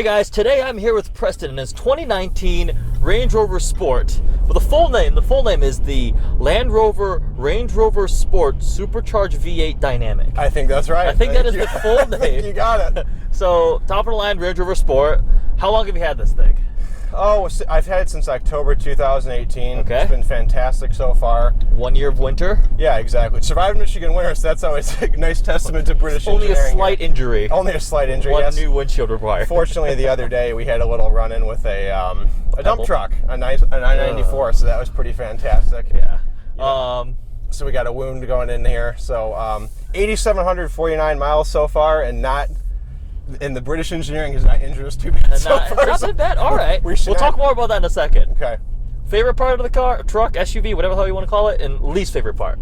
Hey guys, today I'm here with Preston in his 2019 Range Rover Sport. But the full name is the Range Rover Sport Supercharged V8 Dynamic. I think that's right. I think that is the full name. You got it. So, top of the line Range Rover Sport. How long have you had this thing? Oh, I've had it since October 2018. Okay. It's been fantastic so far. 1 year of winter? Yeah, exactly. Survived Michigan winter, so that's always a nice testament to British engineering. Only a slight injury. Only a slight injury, One yes. new windshield required. Fortunately, the other day we had a little run-in with a dump truck, a 994, so that was pretty fantastic. Yeah. So we got a wound going in here. So 8,749 miles so far, and the British engineering has not injured us too bad so far. Not that bad. All right. We'll talk more about that in a second. Okay. Favorite part of the car, truck, SUV, whatever the hell you want to call it, and least favorite part?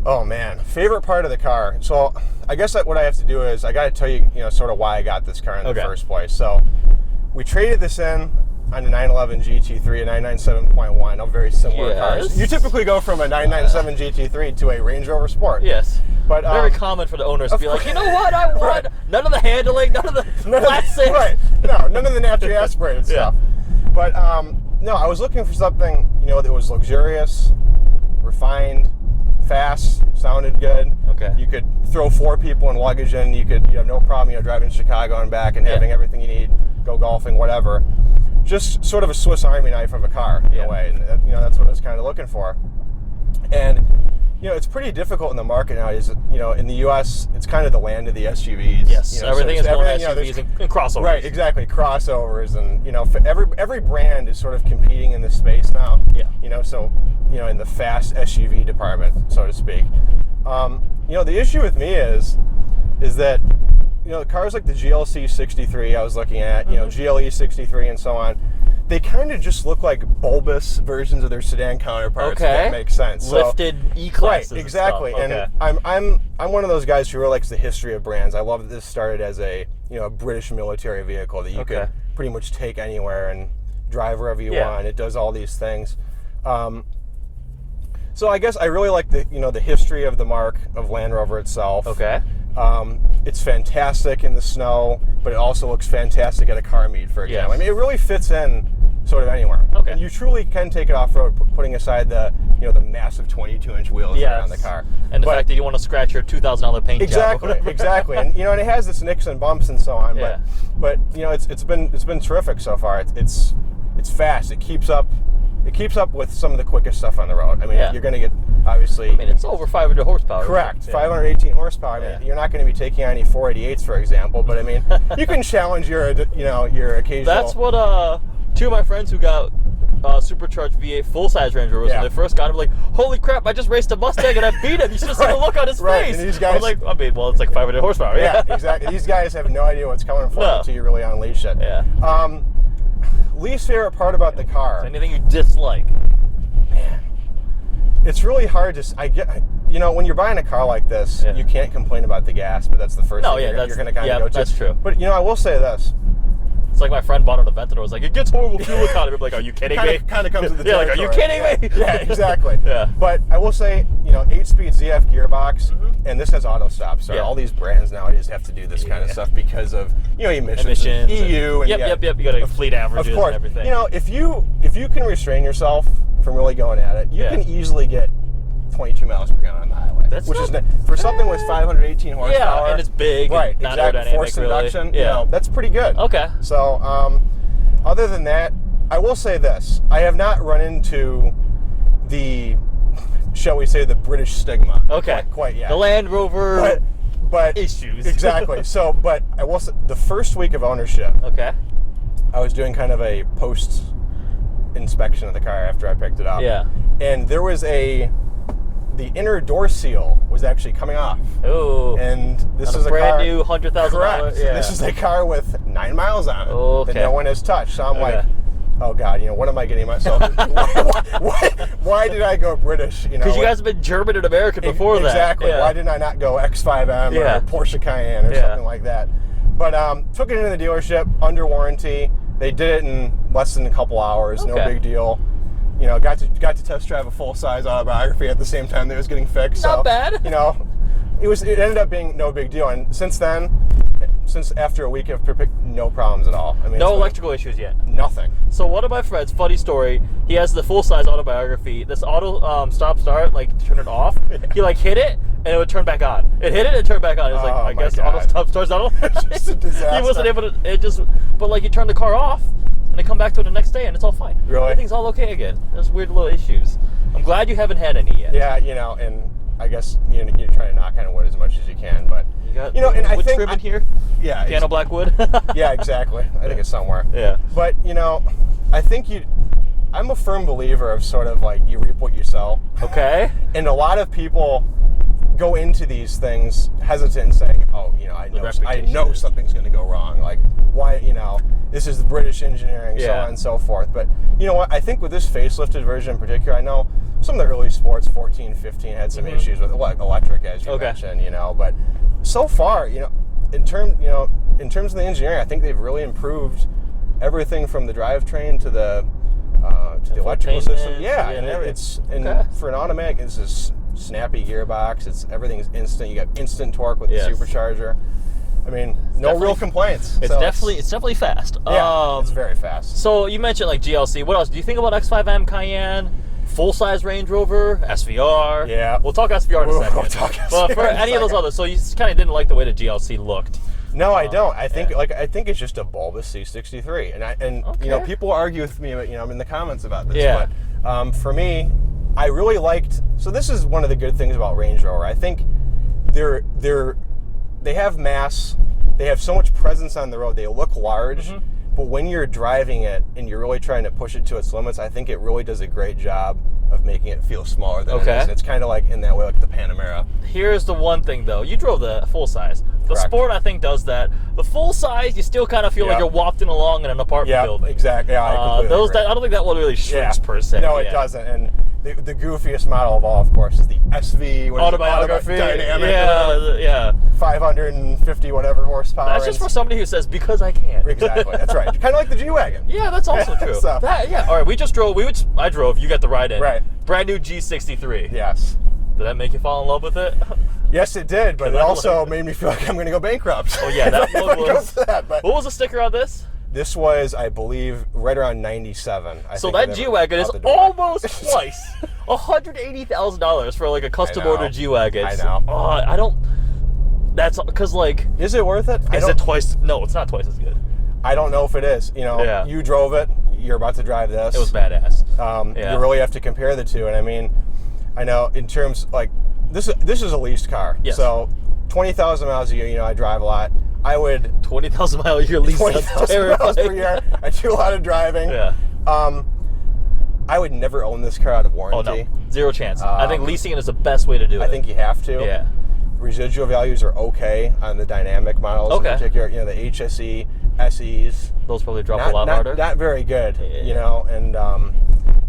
Oh man, favorite part of the car. So I guess what I have to do is I got to tell you, sort of why I got this car in the first place. So we traded this in on a 911 GT3, a 997.1, all very similar cars. You typically go from a 997 GT3 to a Range Rover Sport. Yes. But very common for the owners to be like, you know what, I want none of the handling, none of the flat six. Right. No, none of the naturally aspirated stuff. But no, I was looking for something, that was luxurious, refined, fast, sounded good. Okay. You could throw 4 people in luggage in. You have no problem, driving to Chicago and back and having everything you need, go golfing, whatever. Just sort of a Swiss Army knife of a car in a way, and that's what I was kind of looking for. And it's pretty difficult in the market nowadays. In the U.S., it's kind of the land of the SUVs. Yes, everything is going SUVs and crossovers. Right, exactly, crossovers, and for every brand is sort of competing in this space now. Yeah. So in the fast SUV department, so to speak. The issue with me is that cars like the GLC 63 I was looking at, GLE 63 and so on, they kind of just look like bulbous versions of their sedan counterparts. If that makes sense. Lifted E-classes. Right, exactly. And I'm one of those guys who really likes the history of brands. I love that this started as a a British military vehicle that you could pretty much take anywhere and drive wherever you want. It does all these things. So I guess I really like the history of the mark of Land Rover itself. Okay. It's fantastic in the snow, but it also looks fantastic at a car meet, for example. Yes. I mean, it really fits in sort of anywhere. Okay. And you truly can take it off-road, putting aside the the massive 22-inch wheels around the car. And the fact that you want to scratch your $2,000 paint job. Exactly. And and it has its nicks and bumps and so on. Yeah. But it's been terrific so far. It's fast. It keeps up with some of the quickest stuff on the road. I mean, you're going to get, obviously... it's over 500 horsepower. Correct. 518 horsepower. I mean, you're not going to be taking on any 488s, for example, but I mean, you can challenge your occasional... That's what two of my friends who got Supercharged V8 full-size Range Rovers, when they first got him, like, holy crap, I just raced a Mustang and I beat him. You should have seen the look on his face. And these guys... I was like, it's like 500 horsepower. Yeah, exactly. These guys have no idea what's coming for until you really unleash it. Yeah. Least favorite part about the car. Anything you dislike? Man, it's really hard to. When you're buying a car like this, you can't complain about the gas, but that's the first thing you're going to kind of go to. That's true. But I will say this. It's like my friend bought an Aventador. Was like, it gets horrible fuel economy. I'm like, are you kidding me? Kind of comes with the territory. Like, are you kidding me? Yeah, exactly. Yeah. But I will say, 8-speed ZF gearbox, and this has auto stop. So all these brands nowadays have to do this kind of stuff because of emissions and EU. And yep. You got to fleet averages and everything. If you can restrain yourself from really going at it, you can easily get 22 miles per gallon on the highway. For something with 518 horsepower. Yeah, and it's big. Right, and not exactly. aerodynamic, Forced induction. Yeah. That's pretty good. Okay. So, other than that, I will say this: I have not run into the, shall we say, the British stigma. Okay. Quite yet. The Land Rover. But issues. Exactly. So, but I will say, the first week of ownership. Okay. I was doing kind of a post inspection of the car after I picked it up. Yeah. And there was the inner door seal was actually coming off. Oh. And this is a brand new $100,000. Correct. Yeah. This is a car with 9 miles on it that no one has touched. So I'm like, oh God, what am I getting myself? why did I go British? Because you guys have been German and American before that. Exactly. Yeah. Why didn't I not go X5M or Porsche Cayenne or something like that? But took it into the dealership under warranty. They did it in less than a couple hours. No big deal. Got to test drive a full-size autobiography at the same time that it was getting fixed. Not bad. It ended up being no big deal. And since then, since after a week of no problems at all. I mean, No electrical issues yet. Nothing. So one of my friends, funny story, he has the full-size autobiography. This auto stop-start, like turn it off. He like hit it and it would turn back on. It hit it and turned back on. It was like, I guess auto stop-start's not on. It's just a disaster. He wasn't able to, but like you turn the car off and they come back to it the next day and it's all fine. Really? Everything's all okay again. There's weird little issues. I'm glad you haven't had any yet. Yeah, and I guess you try to knock on wood as much as you can, but You got and I wood think trim in here? Yeah, Piano black wood? yeah, exactly. I think it's somewhere. Yeah. But I think I'm a firm believer of sort of like you reap what you sow. Okay. And a lot of people go into these things hesitant and saying, "Oh, I know something's going to go wrong. Like, why? This is the British engineering, so on and so forth." But you know what? I think with this facelifted version in particular, I know some of the early sports, 14, 15, had some issues with electric, as you mentioned. But so far, in terms of the engineering, I think they've really improved everything from the drivetrain to the electrical system. Yeah, and for an automatic, it's a snappy gearbox. Everything's instant. You got instant torque with the supercharger. I mean, no real complaints. It's definitely fast. Yeah, it's very fast. So you mentioned like GLC. What else? Do you think about X5M Cayenne? Full-size Range Rover, SVR. Yeah. We'll talk SVR in a second. We'll talk SVR but for any of those others, so you kind of didn't like the way the GLC looked. No, I don't. I think it's just a bulbous C63, and people argue with me, in the comments about this. Yeah. But for me, I really liked. So this is one of the good things about Range Rover. I think they have mass. They have so much presence on the road. They look large. Mm-hmm. But when you're driving it and you're really trying to push it to its limits, I think it really does a great job of making it feel smaller than it is. And it's kind of like in that way, like the Panamera. Here's the one thing, though. You drove the full size. The Sport, I think, does that. The full size, you still kind of feel like you're wafting along in an apartment building. Exactly. Yeah, I completely agree. I don't think that one really shrinks per se. No, it doesn't. And the goofiest model of all, of course, is the SV autobiography. Dynamic. Yeah. 550 whatever horsepower. That's just for somebody who says, because I can. Exactly. That's right. Kind of like the G-Wagon. Yeah, that's also true. So. All right, we just drove. I drove. You got the ride in. Right. Brand new G63. Yes. Did that make you fall in love with it? Yes, it did, but it also made me feel like I'm going to go bankrupt. Oh, yeah. That was. What was the sticker on this? This was, I believe, right around 97. So that G-Wagon is almost twice. $180,000 for like a custom ordered G-Wagon. I know. I don't. That's because like. Is it worth it? Is it twice? No, it's not twice as good. I don't know if it is. You drove it. You're about to drive this. It was badass. You really have to compare the two, and I mean, I know in terms like this is a leased car. Yes. So 20,000 miles a year. I drive a lot. I would 20,000 miles a year lease. 20,000 miles per year. I do a lot of driving. Yeah. I would never own this car out of warranty. Oh no, zero chance. I think leasing it is the best way to do it. I think you have to. Yeah. Residual values are okay on the dynamic models in particular. The HSE, SEs. Those probably drop a lot harder. Not very good. And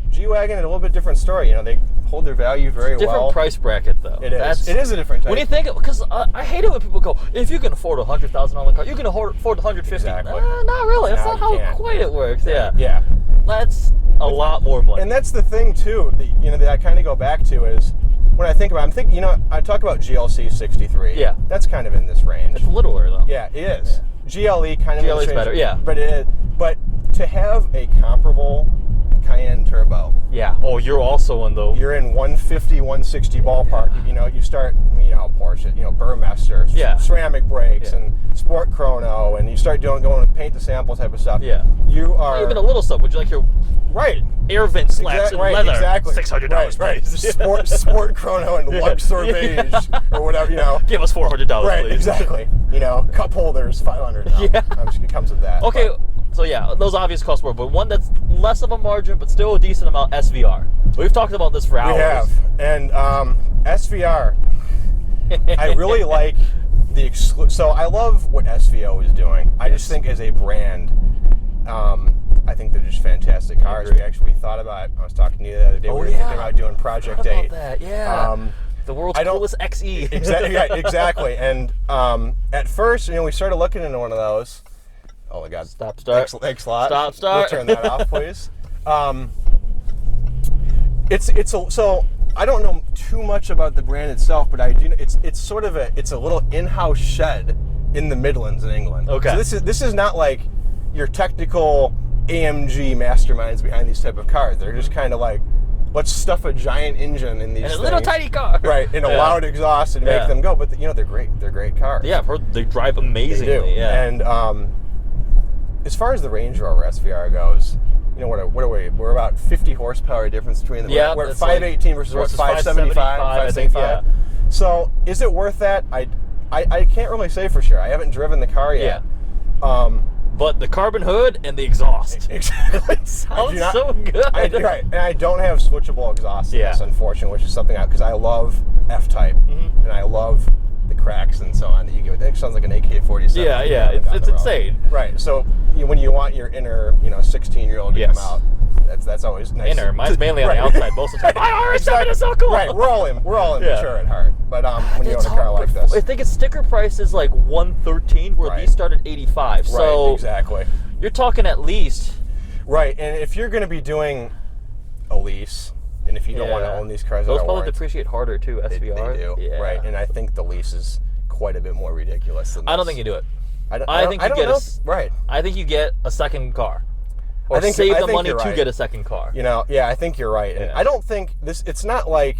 G-Wagon, a little bit different story. They hold their value very well. Different price bracket though. It is. It is a different type. When you think, because I hate it when people go, if you can afford a $100,000 car, you can afford 150. Exactly. Not really. That's not how quite it works. Yeah. Yeah. That's a lot more money. And that's the thing too. That I kind of go back to is when I think about. I'm thinking. I talk about GLC 63. Yeah. That's kind of in this range. It's littler though. Yeah, it is. Yeah. GLE kind of. GLE is better. Yeah. But it is. But to have a comparable Cayenne turbo. Yeah. Oh, you're also in the. You're in 150, 160 ballpark. Yeah. You start. Porsche. Burmester. Ceramic brakes and Sport Chrono, and you start going with paint to sample type of stuff. Yeah. You are even a little stuff. Would you like your air vent slats in leather? Exactly. $600. Right. Sport Chrono and Luxor beige or whatever. Give us $400, right, please. Exactly. Cup holders, $500. Yeah. It comes with that. Okay. So those obvious cost more, but one that's less of a margin, but still a decent amount. SVR. We've talked about this for hours. We have, and SVR. I really like the So I love what SVO is doing. I just think as a brand, I think they're just fantastic cars. We thought about. I was talking to you the other day. We were thinking about doing Project 8. About that. Yeah. The world's coolest XE. Exactly. And at first, we started looking into one of those. Oh my God! Stop, start. Thanks a lot. Stop, start. We'll turn that off, please. So I don't know too much about the brand itself, but I do. It's sort of a little in-house shed in the Midlands in England. Okay. So this is not like your technical AMG masterminds behind these type of cars. They're just kind of like, let's stuff a giant engine in these And a things, little tiny car. right, in a loud exhaust and make them go. But they're great. They're great cars. Yeah, I've heard they drive amazingly. They do. Yeah. And as far as the Range Rover SVR goes, what are we? We're about 50 horsepower difference between them. Yeah, we're at 518 versus 575, 575. So is it worth that? I can't really say for sure. I haven't driven the car yet. Yeah. But the carbon hood and the exhaust. Exactly. Sounds so good. Right. And I don't have switchable exhaust in this, unfortunately, which is something because I love F-Type and I love the cracks and so on that you get with it. It sounds like an AK-47. Yeah. It's insane. Right. So when you want your inner, 16-year-old to come out, that's always nice. Inner. Mine's mainly on the outside most of the time. RS7 is so cool. Right. We're all immature at heart. But when you own a car like this, I think its sticker price is like $113, where these start at $85. So right. Exactly. You're talking at least. Right. And if you're going to be doing a lease, and if you don't want to own these cars, those probably depreciate harder too. SVR. They do. Yeah. Right. And I think the lease is quite a bit more ridiculous than this. I don't think you do it. I think you get a second car. Or save the money to get a second car. I think you're right. And I don't think it's not like,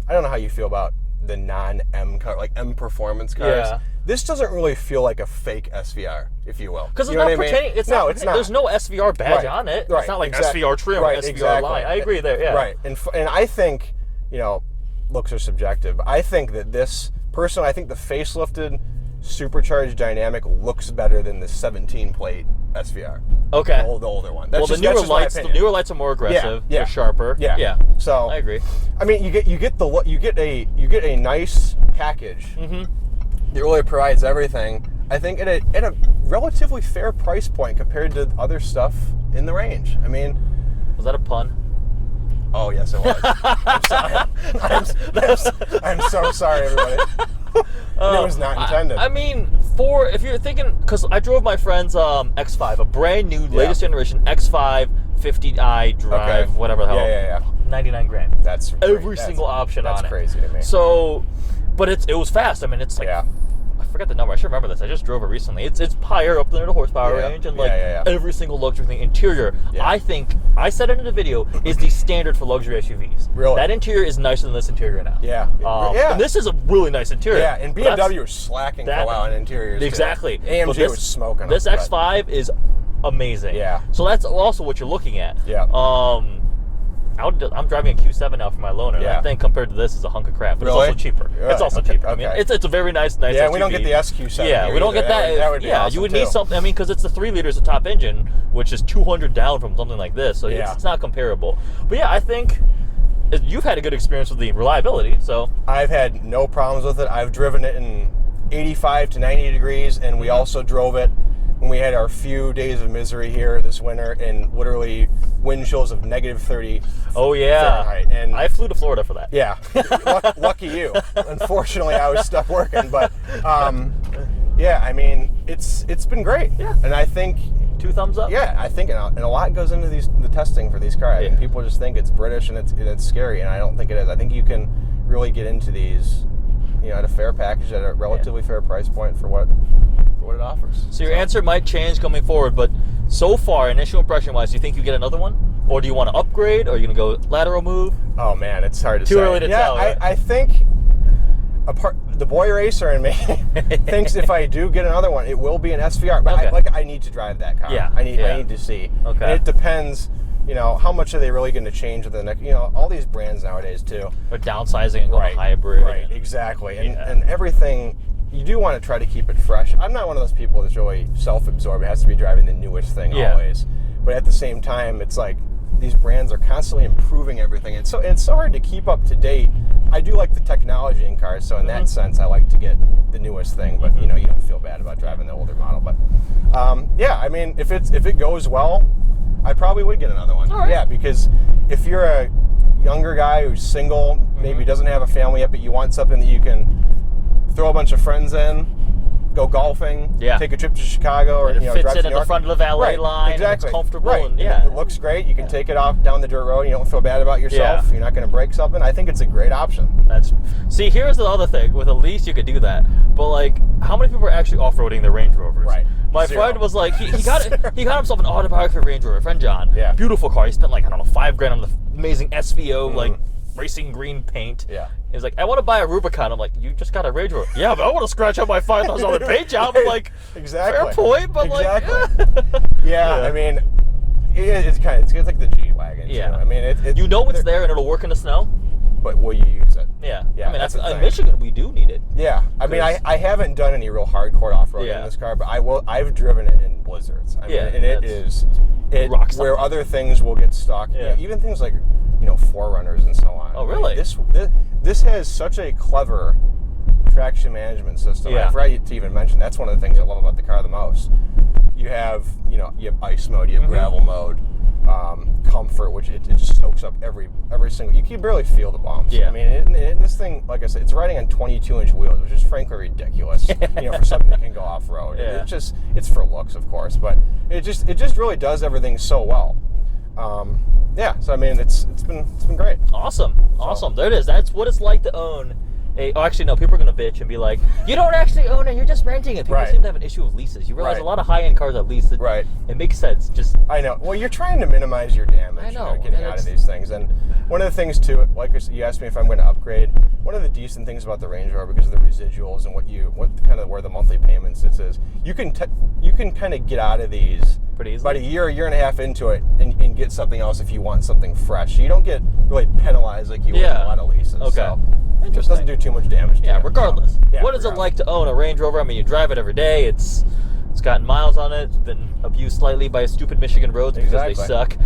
I don't know how you feel about the non-M car, like M performance cars. Yeah. This doesn't really feel like a fake SVR, if you will. Because it's not pretending. It's not. There's no SVR badge on it. Right. It's not like SVR trim or SVR line. I agree there. Yeah. Right. And I think, looks are subjective. But I think that personally, I think the facelifted Supercharged Dynamic looks better than the 17-plate SVR. Okay. The older one. The newer lights are more aggressive. They're sharper. Yeah. So I agree. I mean, you get a nice package. Mm-hmm. It really provides everything. I think at a relatively fair price point compared to other stuff in the range. I mean, was that a pun? Oh yes, it was. I'm sorry. I'm so sorry, everybody. It was not intended. I mean, if you're thinking, because I drove my friend's X5, a brand new, latest generation X5 50i drive, whatever the hell. Yeah. 99 grand. That's every single option on it. That's crazy to me. So, but it was fast. I mean, it's like, I forgot the number. I should remember this. I just drove it recently. It's higher up there in the horsepower range, and every single luxury thing. Interior, I think, I said it in the video, is the standard for luxury SUVs. Really? That interior is nicer than this interior now. Yeah. And this is a really nice interior. Yeah, and BMW was slacking for a while in interiors. Exactly. Too. AMG was smoking. This X5 is amazing. Yeah. So that's also what you're looking at. Yeah. I'm driving a Q7 now for my loaner. That thing compared to this is a hunk of crap, but it's also cheaper. Really? It's also cheaper. I mean, it's a very nice Yeah, SUV. we don't get the SQ7. Yeah, we don't get that. That would be awesome you would need something. I mean, because it's the 3 liters of top engine, which is 200 down from something like this, so it's not comparable. But yeah, I think you've had a good experience with the reliability. So I've had no problems with it. I've driven it in 85 to 90 degrees, and we also drove it when we had our few days of misery here this winter in literally wind chills of -30 Fahrenheit. And I flew to Florida for that. Yeah. Lucky you. Unfortunately, I was stuck working. But, I mean, it's been great. Yeah. And I think... 2 thumbs up? Yeah, I think and a lot goes into the testing for these cars. And people just think it's British and it's scary, and I don't think it is. I think you can really get into these, at a fair package at a relatively fair price point for what it offers. So your answer might change coming forward, but so far, initial impression-wise, do you think you get another one? Or do you want to upgrade? Or are you going to go lateral move? Oh, man, it's hard to say. Too early to tell. Yeah, I think the boy racer in me thinks if I do get another one, it will be an SVR. But I need to drive that car. Yeah. I need to see. Okay. And it depends, how much are they really going to change with the next, all these brands nowadays, too. Or downsizing and going hybrid. Right, exactly. And everything... You do want to try to keep it fresh. I'm not one of those people that's really self-absorbed. It has to be driving the newest thing always. But at the same time, it's like these brands are constantly improving everything. And it's so hard to keep up to date. I do like the technology in cars, so in that sense, I like to get the newest thing. But you don't feel bad about driving the older model. But I mean, if it goes well, I probably would get another one. All right. Yeah, because if you're a younger guy who's single, maybe doesn't have a family yet, but you want something that you can throw a bunch of friends in, go golfing, take a trip to Chicago, or it fits drive in to at the front of the valet line. Exactly. And it's comfortable. Right. And, it looks great. You can take it off down the dirt road. You don't feel bad about yourself. You're not going to break something. I think it's a great option. See, here's the other thing. With a lease, you could do that. But like, how many people are actually off-roading the Range Rovers? Right. My friend was like, he got himself an autobiography Range Rover. Friend John. Yeah. Beautiful car. He spent like, I don't know, $5,000 on the amazing SVO, like racing green paint. Yeah. He's like, I want to buy a Rubicon. I'm like, you just got a Range Rover. Yeah, but I want to scratch out my $5,000 paint job. I'm like, exactly. Fair point, but like, I mean, it's like the G-Wagon. Yeah. Too. I mean, you know it's there and it'll work in the snow. But will you use it? Yeah. Yeah. I mean, that's in Michigan we do need it. Yeah. I mean, I haven't done any real hardcore off-roading in this car, but I've driven it in blizzards. I mean, and it where other things will get stuck. Yeah. Even things like, Forerunners and so on. Oh, really? I mean, this has such a clever traction management system. Yeah. I forgot to even mention, that's one of the things I love about the car the most. You have ice mode, you have gravel mode, comfort, which it just soaks up every single. You can barely feel the bumps. Yeah. I mean, this thing, like I said, it's riding on 22-inch wheels, which is frankly ridiculous. For something that can go off road. Yeah. It's for looks, of course, but it just really does everything so well. So I mean, it's been great. Awesome. There it is. That's what it's like to own. Actually, no, people are going to bitch and be like, you don't actually own it, you're just renting it. People seem to have an issue with leases. You realize a lot of high-end cars have leases. Right. It makes sense. I know. Well, you're trying to minimize your damage. I know. Getting out of these things. And one of the things, too, like you asked me if I'm going to upgrade, one of the decent things about the Range Rover, because of the residuals and where the monthly payments is you can kind of get out of these pretty easily. About a year and a half into it and get something else if you want something fresh. So you don't get really penalized like you would in a lot of leases. Okay. So Interesting. It doesn't do too much damage to you. Regardless. So, what is it like to own a Range Rover? I mean, you drive it every day. It's gotten miles on it. It's been abused slightly by stupid Michigan roads because they suck.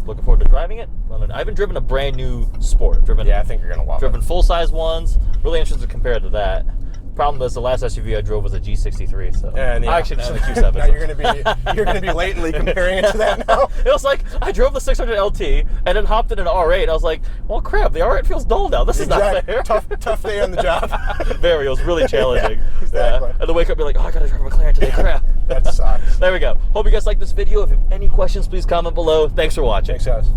Looking forward to driving it. I haven't driven a brand new Sport. I think you're going to love it. Driven full-size ones. Really interested to compare to that. Problem is, the last SUV I drove was a G63, so I actually own a Q7. Now you're gonna be latently comparing it to that now. It was like I drove the 600 LT and then hopped in an R8. I was like, well, crap, the R8 feels dull now. This is not fair. Tough day on the job. Very. It was really challenging. Exactly. And then wake up, and be like, oh, I gotta drive a McLaren today. Crap. That sucks. There we go. Hope you guys like this video. If you have any questions, please comment below. Thanks for watching. Thanks, guys.